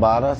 12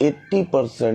80%,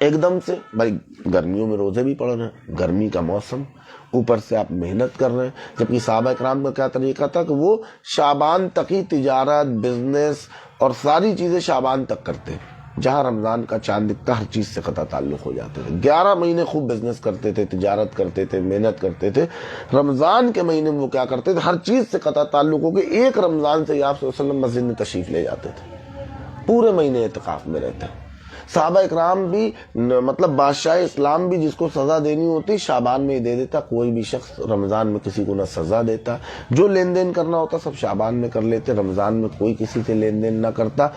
ایک دم سے بھائی گرمیوں میں روزے بھی پڑ رہے ہیں، گرمی کا موسم، اوپر سے آپ محنت کر رہے ہیں، جبکہ صحابہ کرام کا کیا طریقہ تھا کہ وہ شعبان تک ہی تجارت، بزنس اور ساری چیزیں شعبان تک کرتے ہیں، جہاں رمضان کا چاند دکھتا ہر چیز سے قطع تعلق ہو جاتے تھے، 11 مہینے خوب بزنس کرتے تھے، تجارت کرتے تھے، محنت کرتے تھے، رمضان کے مہینے میں وہ کیا کرتے تھے، ہر چیز سے قطع تعلق ہو کے ایک رمضان سے آپ صلی اللہ علیہ وسلم مسجد میں تشریف لے جاتے تھے، پورے مہینے اعتکاف میں رہتے ہیں۔ صحابہ اکرام بھی مطلب بادشاہ اسلام بھی جس کو سزا دینی ہوتی شعبان میں ہی دے دیتا، کوئی بھی شخص رمضان میں کسی کو نہ سزا دیتا، جو لین دین کرنا ہوتا سب شعبان میں کر لیتے، رمضان میں کوئی کسی سے لین دین نہ کرتا،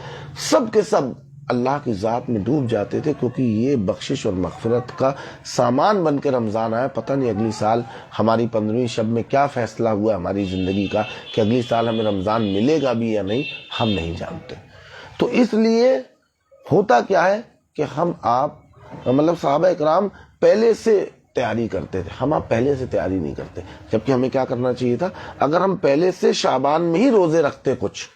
سب کے سب اللہ کی ذات میں ڈوب جاتے تھے، کیونکہ یہ بخشش اور مغفرت کا سامان بن کے رمضان آیا۔ پتہ نہیں اگلی سال ہماری 15ویں شب میں کیا فیصلہ ہوا ہماری زندگی کا کہ اگلی سال ہمیں رمضان ملے گا بھی یا نہیں، ہم نہیں جانتے۔ تو اس لیے ہوتا کیا ہے کہ ہم آپ مطلب صحابہ اکرام پہلے سے تیاری کرتے تھے، ہم آپ پہلے سے تیاری نہیں کرتے، جبکہ ہمیں کیا کرنا چاہیے تھا، اگر ہم پہلے سے شعبان میں ہی روزے رکھتے کچھ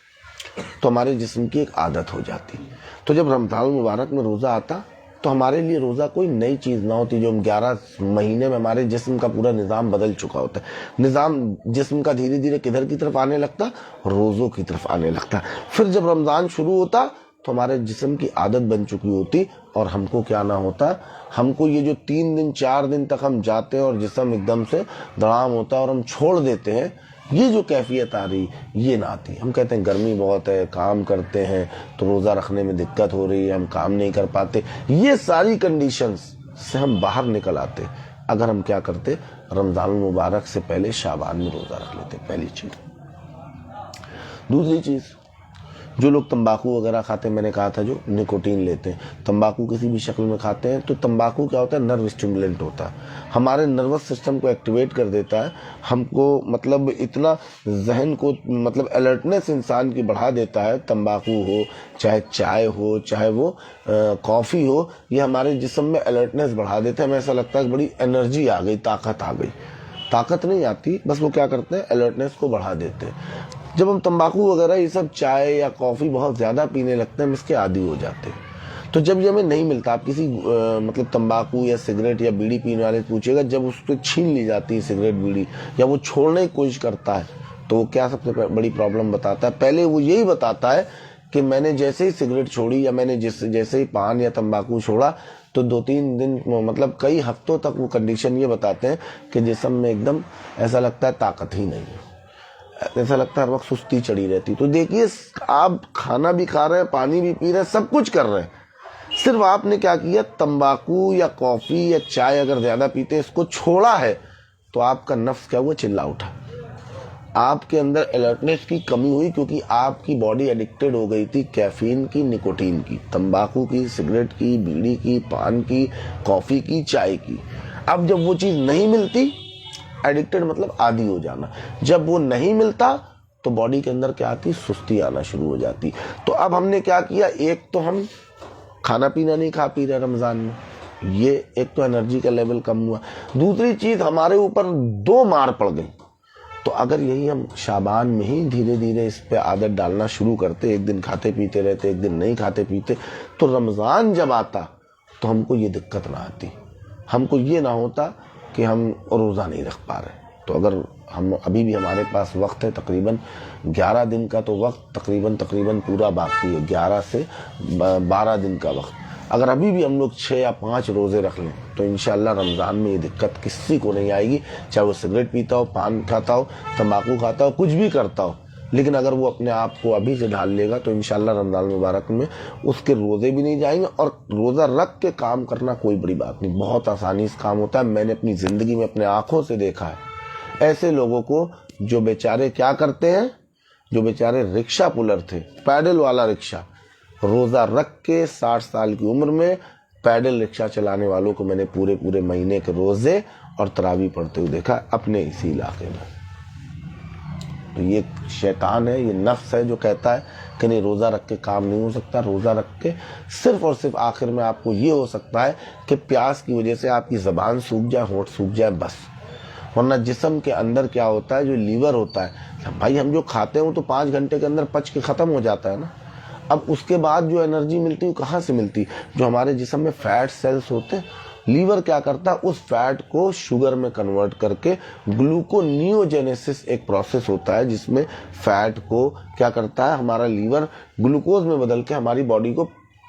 تو ہمارے جسم کی ایک عادت ہو جاتی، تو جب رمضان المبارک میں روزہ آتا تو ہمارے لیے روزہ کوئی نئی چیز نہ ہوتی، جو ہم 11 مہینے میں ہمارے جسم کا پورا نظام بدل چکا ہوتا ہے، نظام جسم کا دھیرے دھیرے کدھر کی طرف آنے لگتا، روزوں کی طرف آنے لگتا، پھر جب رمضان شروع ہوتا تو ہمارے جسم کی عادت بن چکی ہوتی، اور ہم کو کیا نہ ہوتا، ہم کو یہ جو 3 دن 4 دن تک ہم جاتے ہیں اور جسم ایک دم سے دڑام ہوتا ہے اور ہم چھوڑ دیتے ہیں، یہ جو کیفیت آ رہی یہ نہ آتی۔ ہم کہتے ہیں گرمی بہت ہے، کام کرتے ہیں تو روزہ رکھنے میں دقت ہو رہی ہے، ہم کام نہیں کر پاتے، یہ ساری کنڈیشنز سے ہم باہر نکل آتے اگر ہم کیا کرتے، رمضان المبارک سے پہلے شعبان میں روزہ رکھ لیتے، پہلی چیز۔ دوسری چیز، جو لوگ تمباکو وغیرہ کھاتے ہیں، میں نے کہا تھا جو نکوٹین لیتے ہیں، تمباکو کسی بھی شکل میں کھاتے ہیں، تو تمباکو کیا ہوتا ہے، نرو اسٹیمولنٹ ہوتا ہے، ہمارے نروس سسٹم کو ایکٹیویٹ کر دیتا ہے، ہم کو مطلب اتنا ذہن کو مطلب الرٹنس انسان کی بڑھا دیتا ہے، تمباکو ہو چاہے چائے ہو چاہے وہ کافی ہو، یہ ہمارے جسم میں الرٹنس بڑھا دیتا ہے، ہمیں ایسا لگتا ہے کہ بڑی انرجی آ گئی، طاقت آ گئی، طاقت نہیں آتی، بس وہ کیا کرتے ہیں، الرٹنس کو بڑھا دیتے ہیں۔ جب ہم تمباکو وغیرہ یہ سب چائے یا کافی بہت زیادہ پینے لگتے ہیں، ہم اس کے عادی ہو جاتے ہیں، تو جب یہ ہمیں نہیں ملتا، آپ کسی مطلب تمباکو یا سگریٹ یا بیڑی پینے والے سے پوچھے گا، جب اس کو چھین لی جاتی ہے سگریٹ بیڑی یا وہ چھوڑنے کی کوشش کرتا ہے تو وہ کیا سب سے بڑی پرابلم بتاتا ہے، پہلے وہ یہی بتاتا ہے کہ میں نے جیسے ہی سگریٹ چھوڑی یا میں نے جیسے ہی پان یا تمباکو چھوڑا تو 2-3 دن مطلب کئی ہفتوں تک وہ کنڈیشن یہ بتاتے ہیں کہ جسم میں ایک دم ایسا لگتا ہے طاقت ہی نہیں ہے، ایسا لگتا ہے ہر وقت سستی چڑھی رہتی۔ تو دیکھیے آپ کھانا بھی کھا رہے ہیں، پانی بھی پی رہے ہیں، سب کچھ کر رہے ہیں، صرف آپ نے کیا کیا، تمباکو یا کافی یا چائے اگر زیادہ پیتے اس کو چھوڑا ہے تو آپ کا نفس کیا ہوا، چلا اٹھا، آپ کے اندر الرٹنس کی کمی ہوئی، کیونکہ آپ کی باڈی ایڈکٹڈ ہو گئی تھی کیفین کی، نکوٹین کی، تمباکو کی، سگریٹ کی، بیڑی کی، پان کی، کافی کی، چائے کی۔ اب جب وہ چیز نہیں ملتی، ایڈکٹڈ مطلب عادی ہو جانا، جب وہ نہیں ملتا تو باڈی کے اندر کیا آتی، سستی آنا شروع ہو جاتی۔ تو اب ہم نے کیا کیا، ایک تو ہم کھانا پینا نہیں کھا پی رہے رمضان میں، یہ ایک تو انرجی کا لیول کم ہوا، دوسری چیز ہمارے اوپر 2 مار پڑ گئی۔ تو اگر یہی ہم شعبان میں ہی دھیرے دھیرے اس پہ عادت ڈالنا شروع کرتے، ایک دن کھاتے پیتے رہتے، ایک دن نہیں کھاتے پیتے، تو رمضان جب آتا تو ہم کو یہ دقت نہ آتی، ہم کو یہ نہ ہوتا کہ ہم روزہ نہیں رکھ پا رہے۔ تو اگر ہم ابھی بھی ہمارے پاس وقت ہے، تقریباً 11 دن کا تو وقت تقریباً پورا باقی ہے، 11 سے 12 دن کا وقت، اگر ابھی بھی ہم لوگ 6 یا 5 روزے رکھ لیں تو انشاءاللہ رمضان میں یہ دقت کسی کو نہیں آئے گی، چاہے وہ سگریٹ پیتا ہو، پان کھاتا ہو، تمباکو کھاتا ہو، کچھ بھی کرتا ہو، لیکن اگر وہ اپنے آپ کو ابھی سے ڈھال لے گا تو انشاءاللہ رمضان مبارک میں اس کے روزے بھی نہیں جائیں گے۔ اور روزہ رکھ کے کام کرنا کوئی بڑی بات نہیں، بہت آسانی سے کام ہوتا ہے، میں نے اپنی زندگی میں اپنے آنکھوں سے دیکھا ہے ایسے لوگوں کو جو بیچارے کیا کرتے ہیں، جو بیچارے رکشہ پولر تھے، پیڈل والا رکشہ، روزہ رکھ کے 60 سال کی عمر میں پیڈل رکشہ چلانے والوں کو میں نے پورے مہینے کے روزے اور تراویح پڑھتے ہوئے دیکھا اپنے اسی علاقے میں۔ تو یہ شیطان ہے، یہ نفس ہے جو کہتا ہے کہ نہیں روزہ رکھ کے کام نہیں ہو سکتا، روزہ رکھ کے صرف اور صرف آخر میں آپ کو یہ ہو سکتا ہے کہ پیاس کی وجہ سے آپ کی زبان سوکھ جائے، ہونٹ سوکھ جائے، بس، ورنہ جسم کے اندر کیا ہوتا ہے، جو لیور ہوتا ہے، بھائی ہم جو کھاتے ہیں وہ تو 5 گھنٹے کے اندر پچ کے ختم ہو جاتا ہے نا۔ اب اس کے بعد جو انرجی ملتی ہے کہاں سے ملتی؟ جو ہمارے جسم میں فیٹ سیلز ہوتے ہیں، لیور کیا کرتا ہے اس فیٹ کو شوگر میں کنورٹ کر کے گلوکونیوجینیسس ایک پروسیس ہوتا ہے جس میں فیٹ کو کیا کرتا ہے ہمارا لیور گلوکوز میں بدل کے ہماری باڈی کو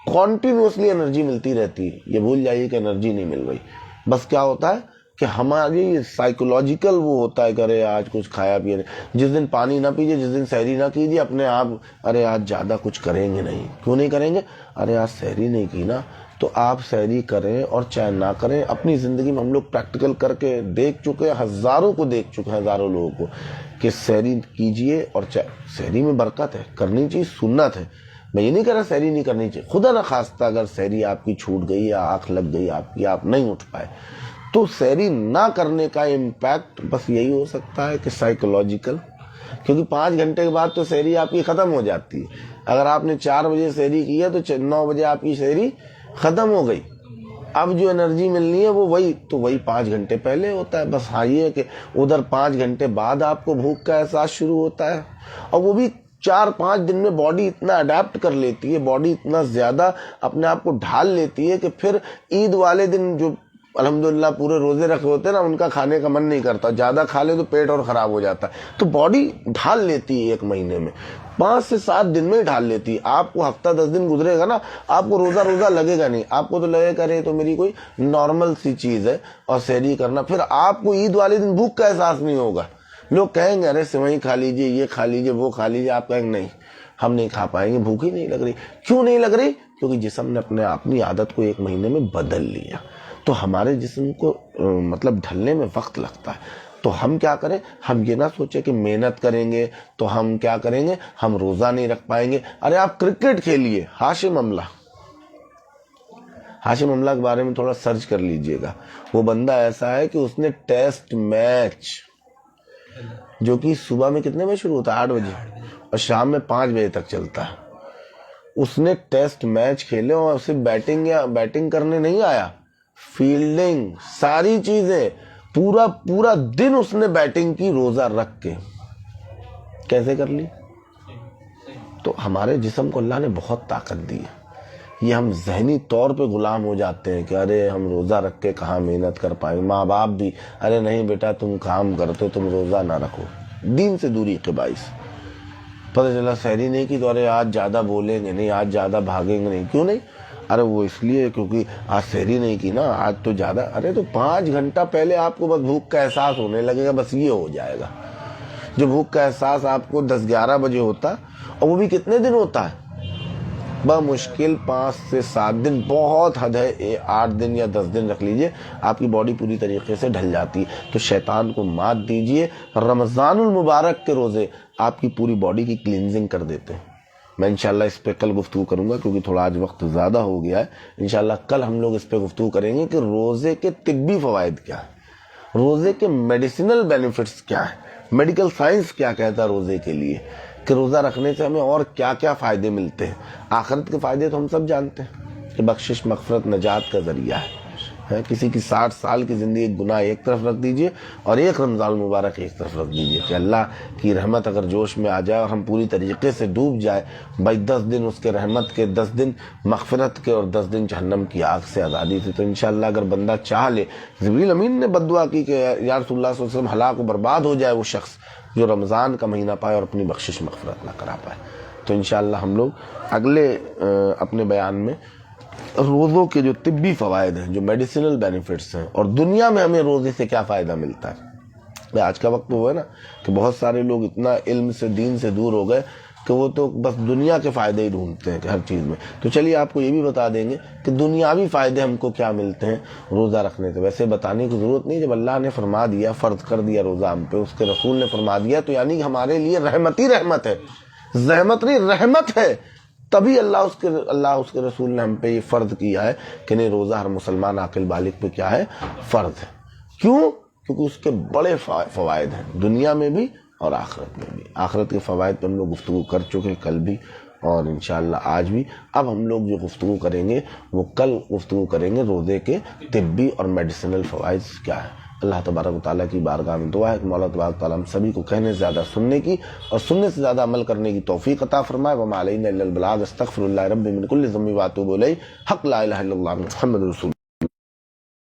کنٹینیوسلی انرجی ملتی رہتی ہے. یہ بھول جائیے کہ انرجی نہیں مل رہی، بس کیا ہوتا ہے کہ ہماری سائیکولوجیکل وہ ہوتا ہے کہ ارے آج کچھ کھایا پیا نہیں. جس دن پانی نہ پیجیے، جس دن سحری نہ کیجیے، اپنے آپ ارے آج زیادہ کچھ کریں گے نہیں. کیوں نہیں کریں گے؟ ارے آج سحری نہیں کی نا. تو آپ سحری کریں اور چاہے نہ کریں، اپنی زندگی میں ہم لوگ پریکٹیکل کر کے دیکھ چکے ہیں، ہزاروں کو دیکھ چکے ہیں، ہزاروں لوگوں کو، کہ سحری کیجیے اور سحری میں برکت ہے، کرنی چاہیے، سنت ہے. میں یہ نہیں کہہ رہا سحری نہیں کرنی چاہیے، خدا نہ خواستہ اگر سحری آپ کی چھوٹ گئی یا آنکھ لگ گئی آپ کی، آپ نہیں اٹھ پائے، تو سحری نہ کرنے کا امپیکٹ بس یہی ہو سکتا ہے کہ سائیکولوجیکل، کیونکہ 5 گھنٹے کے بعد تو سحری آپ کی ختم ہو جاتی ہے. اگر آپ نے 4 بجے سحری کی ہے تو 9 بجے آپ کی سحری ختم ہو گئی. اب جو انرجی ملنی ہے وہ وہی 5 گھنٹے پہلے ہوتا ہے. بس ہاں یہ ہے کہ ادھر 5 گھنٹے بعد آپ کو بھوک کا احساس شروع ہوتا ہے، اور وہ بھی 4-5 دن میں باڈی اتنا اڈیپٹ کر لیتی ہے، باڈی اتنا زیادہ اپنے آپ کو ڈھال لیتی ہے کہ پھر عید والے دن جو الحمدللہ پورے روزے رکھے ہوتے ہیں نا، ان کا کھانے کا من نہیں کرتا، زیادہ کھا لے تو پیٹ اور خراب ہو جاتا ہے. تو باڈی ڈھال لیتی ہے 1 مہینے میں، 5 سے 7 دن میں ہی ڈھال لیتی ہے. آپ کو ہفتہ 10 دن گزرے گا نا، آپ کو روزہ لگے گا نہیں، آپ کو تو لگے گا رہے تو میری کوئی نارمل سی چیز ہے اور سحری کرنا. پھر آپ کو عید والے دن بھوک کا احساس نہیں ہوگا. لوگ کہیں گے ارے سوئی کھا لیجیے، یہ کھا لیجیے، وہ کھا لیجیے، آپ کہیں گے نہیں ہم نہیں کھا پائیں گے، بھوک ہی نہیں لگ رہی. کیوں نہیں لگ رہی؟ کیونکہ جسم نے اپنی عادت کو 1 مہینے میں بدل لیا. تو ہمارے جسم کو مطلب ڈھلنے میں وقت لگتا ہے. تو ہم کیا کریں؟ ہم یہ نہ سوچیں کہ محنت کریں گے تو ہم کیا کریں گے، ہم روزہ نہیں رکھ پائیں گے. ارے آپ کرکٹ کھیلیے، ہاشم املہ کے بارے میں تھوڑا سرچ کر لیجئے گا. وہ بندہ ایسا ہے کہ اس نے ٹیسٹ میچ جو کہ صبح میں کتنے بجے شروع ہوتا ہے، 8 بجے، اور شام میں 5 بجے تک چلتا ہے، اس نے ٹیسٹ میچ کھیلے اور اسے بیٹنگ کرنے نہیں آیا، فیلڈنگ ساری چیزیں، پورا دن اس نے بیٹنگ کی روزہ رکھ کے. کیسے کر لی؟ تو ہمارے جسم کو اللہ نے بہت طاقت دی ہے. یہ ہم ذہنی طور پہ غلام ہو جاتے ہیں کہ ارے ہم روزہ رکھ کے کہاں محنت کر پائیں. ماں باپ بھی ارے نہیں بیٹا تم کام کرتے تم روزہ نہ رکھو، دین سے دوری کے باعث. پتہ چلا سحری نہیں کی تو ارے آج زیادہ بولیں گے نہیں، آج زیادہ بھاگیں گے نہیں. کیوں نہیں؟ ارے وہ اس لیے کیونکہ آج سحری نہیں کی نا، آج تو زیادہ. ارے تو 5 گھنٹہ پہلے آپ کو بس بھوک کا احساس ہونے لگے گا، بس یہ ہو جائے گا. جو بھوک کا احساس آپ کو 10-11 بجے ہوتا، اور وہ بھی کتنے دن ہوتا ہے؟ بمشکل 5 سے 7 دن، بہت حد ہے 8 دن یا 10 دن رکھ لیجئے، آپ کی باڈی پوری طریقے سے ڈھل جاتی ہے. تو شیطان کو مات دیجئے. رمضان المبارک کے روزے آپ کی پوری باڈی کی کلینزنگ کر دیتے ہیں. میں انشاءاللہ اس پہ کل گفتگو کروں گا کیونکہ تھوڑا آج وقت زیادہ ہو گیا ہے. انشاءاللہ کل ہم لوگ اس پہ گفتگو کریں گے کہ روزے کے طبی فوائد کیا ہیں، روزے کے میڈیسنل بینیفٹس کیا ہیں، میڈیکل سائنس کیا کہتا ہے روزے کے لیے، کہ روزہ رکھنے سے ہمیں اور کیا کیا فائدے ملتے ہیں. آخرت کے فائدے تو ہم سب جانتے ہیں کہ بخشش، مغفرت، نجات کا ذریعہ ہے. کسی کی 60 سال کی زندگی گناہ ایک طرف رکھ دیجئے اور ایک رمضان المبارک ایک طرف رکھ دیجئے کہ اللہ کی رحمت اگر جوش میں آ جائے اور ہم پوری طریقے سے ڈوب جائے، بھائی 10 دن اس کے رحمت کے، 10 دن مغفرت کے، اور 10 دن جہنم کی آگ سے آزادی سے. تو انشاءاللہ اگر بندہ چاہ لے، جبریل امین نے بددعا کی کہ یا رسول اللہ صلی اللہ علیہ وسلم ہلاک و برباد ہو جائے وہ شخص جو رمضان کا مہینہ پائے اور اپنی بخشش مغفرت نہ کرا پائے. تو انشاءاللہ ہم لوگ اگلے اپنے بیان میں روزوں کے جو طبی فوائد ہیں، جو میڈیسنل بینیفٹس ہیں، اور دنیا میں ہمیں روزے سے کیا فائدہ ملتا ہے. آج کا وقت وہ ہے نا کہ بہت سارے لوگ اتنا علم سے، دین سے دور ہو گئے کہ وہ تو بس دنیا کے فائدے ہی ڈھونڈتے ہیں کہ ہر چیز میں. تو چلیے آپ کو یہ بھی بتا دیں گے کہ دنیاوی فائدے ہم کو کیا ملتے ہیں روزہ رکھنے سے. ویسے بتانے کی ضرورت نہیں، جب اللہ نے فرما دیا، فرض کر دیا روزہ ہم پہ، اس کے رسول نے فرما دیا، تو یعنی کہ ہمارے لیے رحمت ہی رحمت ہے، زحمت نہیں رحمت ہے. تبھی اللہ اس کے رسول نے ہم پہ یہ فرض کیا ہے کہ نہیں، روزہ ہر مسلمان عاقل بالغ پہ کیا ہے، فرض ہے. کیوں؟ کیونکہ اس کے بڑے فوائد ہیں دنیا میں بھی اور آخرت میں بھی. آخرت کے فوائد پر ہم لوگ گفتگو کر چکے کل بھی اور انشاءاللہ آج بھی. اب ہم لوگ جو گفتگو کریں گے وہ کل گفتگو کریں گے روزے کے طبی اور میڈیسنل فوائد کیا ہے. اللہ تبارک و تعالیٰ کی بارگاہ میں دعا ہے کہ مولا تبارک و تعالیٰ ہم سبھی کو کہنے سے زیادہ سننے کی اور سننے سے زیادہ عمل کرنے کی توفیق عطا فرمائے. وما علینا الا البلاغ. استغفر اللہ ربی من کل ذنب واتوب الیہ. حق لا الہ الا اللہ محمد رسول